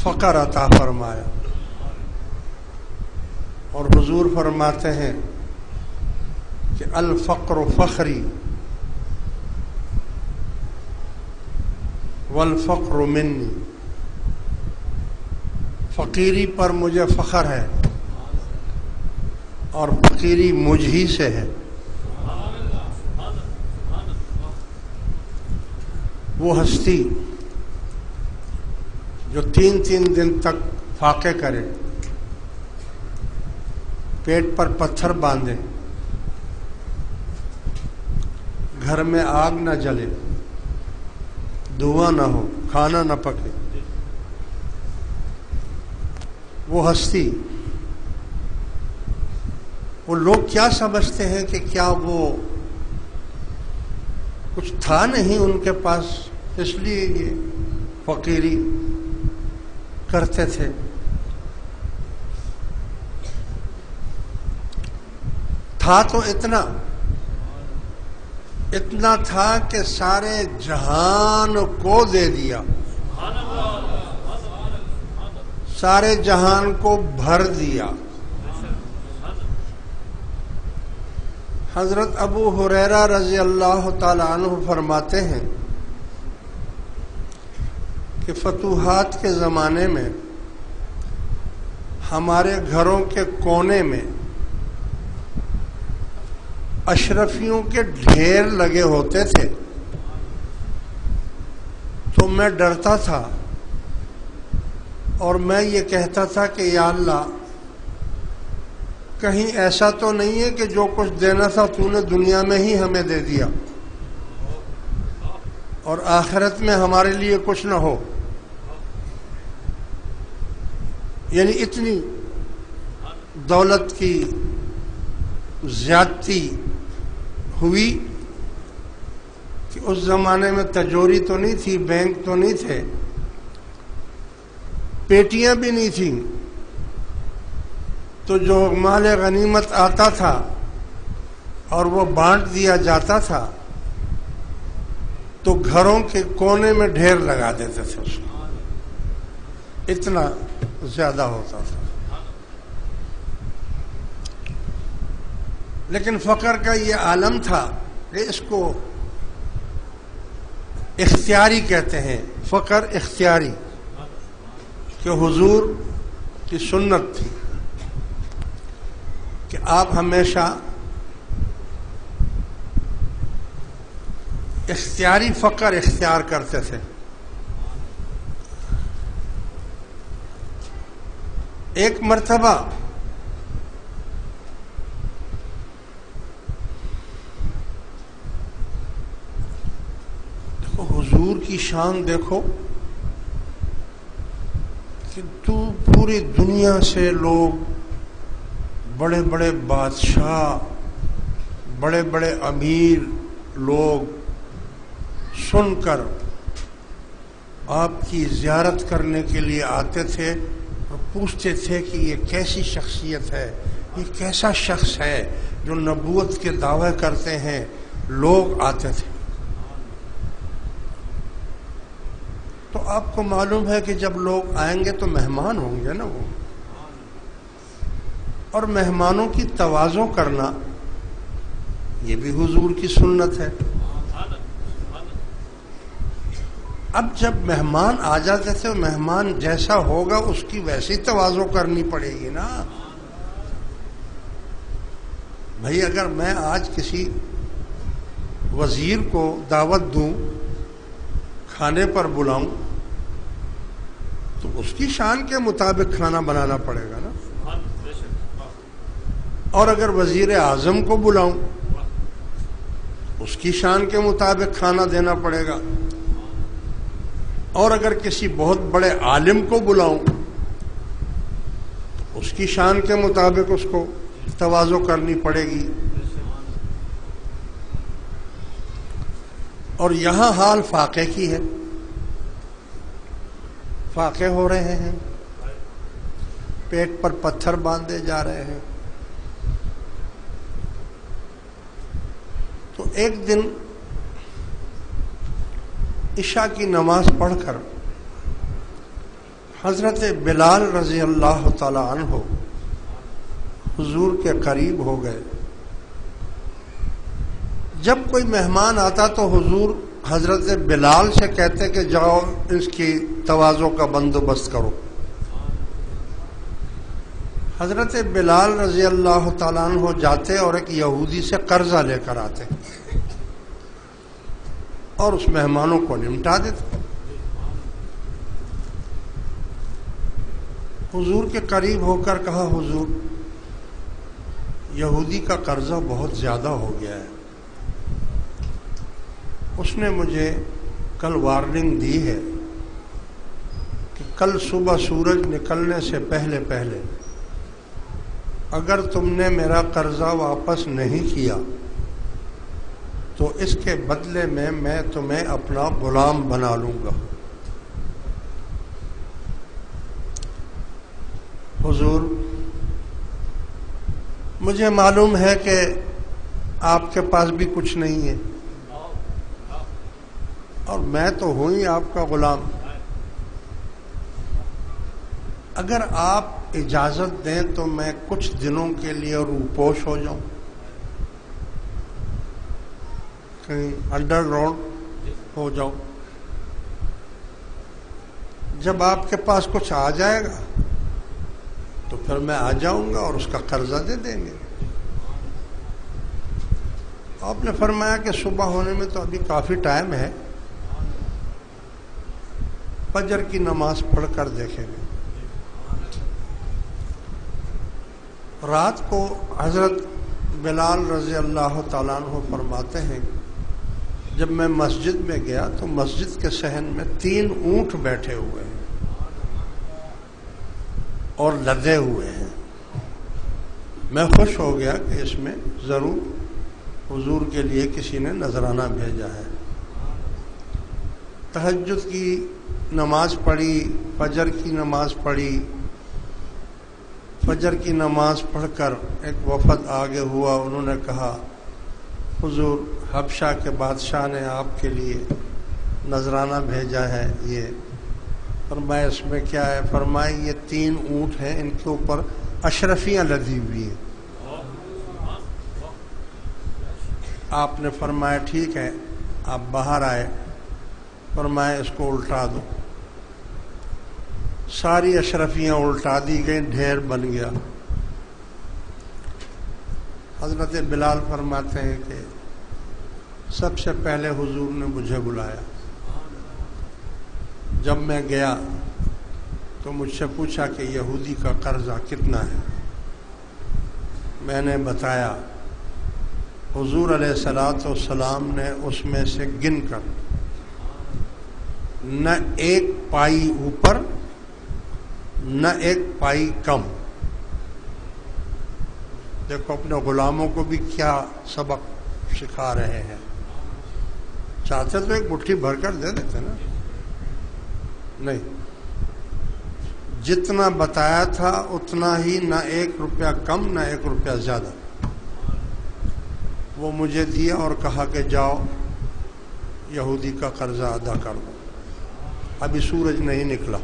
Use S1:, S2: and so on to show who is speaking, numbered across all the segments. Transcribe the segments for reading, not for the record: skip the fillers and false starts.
S1: فقر عطا فرمایا. اور حضور فرماتے ہیں کہ الفقر فخری والفقر منی، فقیری پر مجھے فخر ہے اور فقیری مجھ ہی سے ہے. وہ ہستی جو 3 دن تک فاقے کرے، پیٹ پر پتھر باندھے، گھر میں آگ نہ جلے، دھواں نہ ہو، کھانا نہ پکے، وہ ہستی، وہ لوگ کیا سمجھتے ہیں کہ کیا وہ کچھ تھا نہیں ان کے پاس اس لیے یہ فقیری کرتے تھے. تھا تو اتنا تھا کہ سارے جہان کو دے دیا، سارے جہان کو بھر دیا. حضرت ابو ہریرہ رضی اللہ تعالی عنہ فرماتے ہیں کہ فتوحات کے زمانے میں ہمارے گھروں کے کونے میں اشرفیوں کے ڈھیر لگے ہوتے تھے، تو میں ڈرتا تھا اور میں یہ کہتا تھا کہ یا اللہ، کہیں ایسا تو نہیں ہے کہ جو کچھ دینا تھا تو نے دنیا میں ہی ہمیں دے دیا اور آخرت میں ہمارے لیے کچھ نہ ہو. یعنی اتنی دولت کی زیادتی ہوئی کہ اس زمانے میں تجوری تو نہیں تھی، بینک تو نہیں تھے، پیٹیاں بھی نہیں تھیں، تو جو مال غنیمت آتا تھا اور وہ بانٹ دیا جاتا تھا تو گھروں کے کونے میں ڈھیر لگا دیتے تھے اس کو، اتنا زیادہ ہوتا تھا. لیکن فقر کا یہ عالم تھا کہ اس کو اختیاری کہتے ہیں، فقر اختیاری، کہ حضور کی سنت تھی کہ آپ ہمیشہ اختیاری فقر اختیار کرتے تھے. ایک مرتبہ دیکھو حضور کی شان، دیکھو کہ تو پوری دنیا سے لوگ، بڑے بڑے بادشاہ، بڑے بڑے امیر لوگ سن کر آپ کی زیارت کرنے کے لیے آتے تھے اور پوچھتے تھے کہ یہ کیسی شخصیت ہے، یہ کیسا شخص ہے جو نبوت کے دعوے کرتے ہیں. لوگ آتے تھے. تو آپ کو معلوم ہے کہ جب لوگ آئیں گے تو مہمان ہوں گے نا وہ، اور مہمانوں کی تواضع کرنا یہ بھی حضور کی سنت ہے. اب جب مہمان آ جاتے تھے، مہمان جیسا ہوگا اس کی ویسی تواضع کرنی پڑے گی نا. بھائی اگر میں آج کسی وزیر کو دعوت دوں، کھانے پر بلاؤں، تو اس کی شان کے مطابق کھانا بنانا پڑے گا نا. اور اگر وزیر اعظم کو بلاؤں، اس کی شان کے مطابق کھانا دینا پڑے گا. اور اگر کسی بہت بڑے عالم کو بلاؤں، تو اس کی شان کے مطابق اس کو تواضع کرنی پڑے گی. اور یہاں حال فاقے کی ہے، فاقے ہو رہے ہیں، پیٹ پر پتھر باندھے جا رہے ہیں. تو ایک دن عشاء کی نماز پڑھ کر حضرت بلال رضی اللہ تعالی عنہ حضور کے قریب ہو گئے. جب کوئی مہمان آتا تو حضور حضرت بلال سے کہتے کہ جاؤ اس کی تواضع کا بندوبست کرو. حضرت بلال رضی اللہ تعالیٰ عنہ جاتے اور ایک یہودی سے قرضہ لے کر آتے اور اس مہمانوں کو نمٹا دیتے. حضور کے قریب ہو کر کہا حضور یہودی کا قرضہ بہت زیادہ ہو گیا ہے. اس نے مجھے کل وارننگ دی ہے کہ کل صبح سورج نکلنے سے پہلے پہلے اگر تم نے میرا قرضہ واپس نہیں کیا تو اس کے بدلے میں تمہیں اپنا غلام بنا لوں گا. حضور مجھے معلوم ہے کہ آپ کے پاس بھی کچھ نہیں ہے اور میں تو ہوں ہی آپ کا غلام. اگر آپ اجازت دیں تو میں کچھ دنوں کے لیے روپوش ہو جاؤں, کہیں انڈر گراؤنڈ ہو جاؤں. جب آپ کے پاس کچھ آ جائے گا تو پھر میں آ جاؤں گا اور اس کا قرضہ دے دیں گے. آپ نے فرمایا کہ صبح ہونے میں تو ابھی کافی ٹائم ہے, فجر کی نماز پڑھ کر دیکھیں گے. رات کو حضرت بلال رضی اللہ تعالیٰ عنہ فرماتے ہیں جب میں مسجد میں گیا تو مسجد کے صحن میں 3 اونٹ بیٹھے ہوئے ہیں اور لدے ہوئے ہیں. میں خوش ہو گیا کہ اس میں ضرور حضور کے لیے کسی نے نذرانہ بھیجا ہے. تہجد کی نماز پڑھی, فجر کی نماز پڑھی. فجر کی نماز پڑھ کر ایک وفد آگے ہوا. انہوں نے کہا حضور حبشہ کے بادشاہ نے آپ کے لیے نذرانہ بھیجا ہے. یہ فرمایا اس میں کیا ہے؟ فرمایا یہ 3 اونٹ ہیں, ان کے اوپر اشرفیاں لدی ہوئی ہیں. آپ نے فرمایا ٹھیک ہے. آپ باہر آئے, فرمایا اس کو الٹا دو. ساری اشرفیاں الٹا دی گئیں, ڈھیر بن گیا. حضرت بلال فرماتے ہیں کہ سب سے پہلے حضور نے مجھے بلایا. جب میں گیا تو مجھ سے پوچھا کہ یہودی کا قرضہ کتنا ہے. میں نے بتایا. حضور علیہ الصلوۃ والسلام نے اس میں سے گن کر نہ 1 پائی اوپر نہ 1 پائی کم. دیکھو اپنے غلاموں کو بھی کیا سبق سکھا رہے ہیں. چاہتے تو ایک مٹھی بھر کر دے دیتے نا, نہیں, جتنا بتایا تھا اتنا ہی, نہ 1 روپیہ کم نہ 1 روپیہ زیادہ. وہ مجھے دیا اور کہا کہ جاؤ یہودی کا قرضہ ادا کر دو. ابھی سورج نہیں نکلا.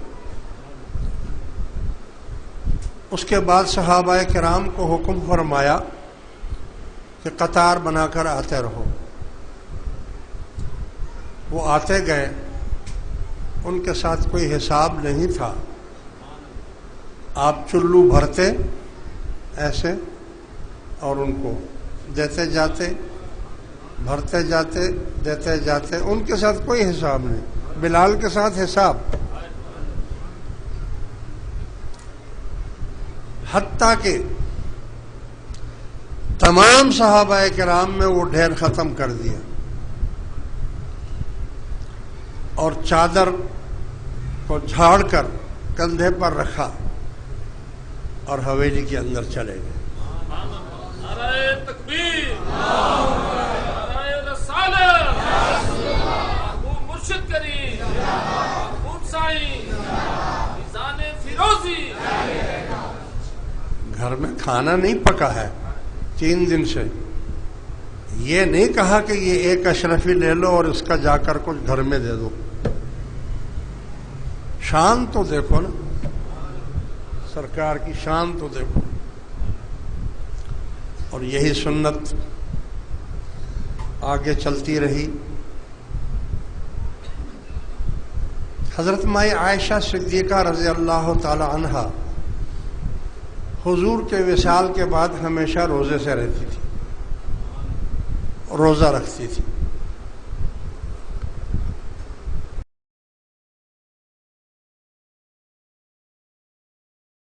S1: اس کے بعد صحابہ کرام کو حکم فرمایا کہ قطار بنا کر آتے رہو. وہ آتے گئے. ان کے ساتھ کوئی حساب نہیں تھا. آپ چلو بھرتے ایسے اور ان کو دیتے جاتے, بھرتے جاتے, دیتے جاتے. ان کے ساتھ کوئی حساب نہیں. بلال کے ساتھ حساب. حتیٰ کہ تمام صحابہ کرام میں وہ ڈھیر ختم کر دیا اور چادر کو جھاڑ کر کندھے پر رکھا اور حویلی کے اندر چلے گئے.
S2: نعرہ تکبیر, نعرہ رسالت, محبوب مرشد کریم, محبوب سائیں, میزان فیروزی.
S1: گھر میں کھانا نہیں پکا ہے 3 دن سے. یہ نہیں کہا کہ یہ 1 اشرفی لے لو اور اس کا جا کر کچھ گھر میں دے دو. شان تو دیکھو نا. سرکار کی شان تو دیکھو. اور یہی سنت آگے چلتی رہی. حضرت مائی عائشہ صدیقہ رضی اللہ تعالی عنہا حضور کے وصال کے بعد ہمیشہ روزے سے رہتی تھی، روزہ رکھتی تھی.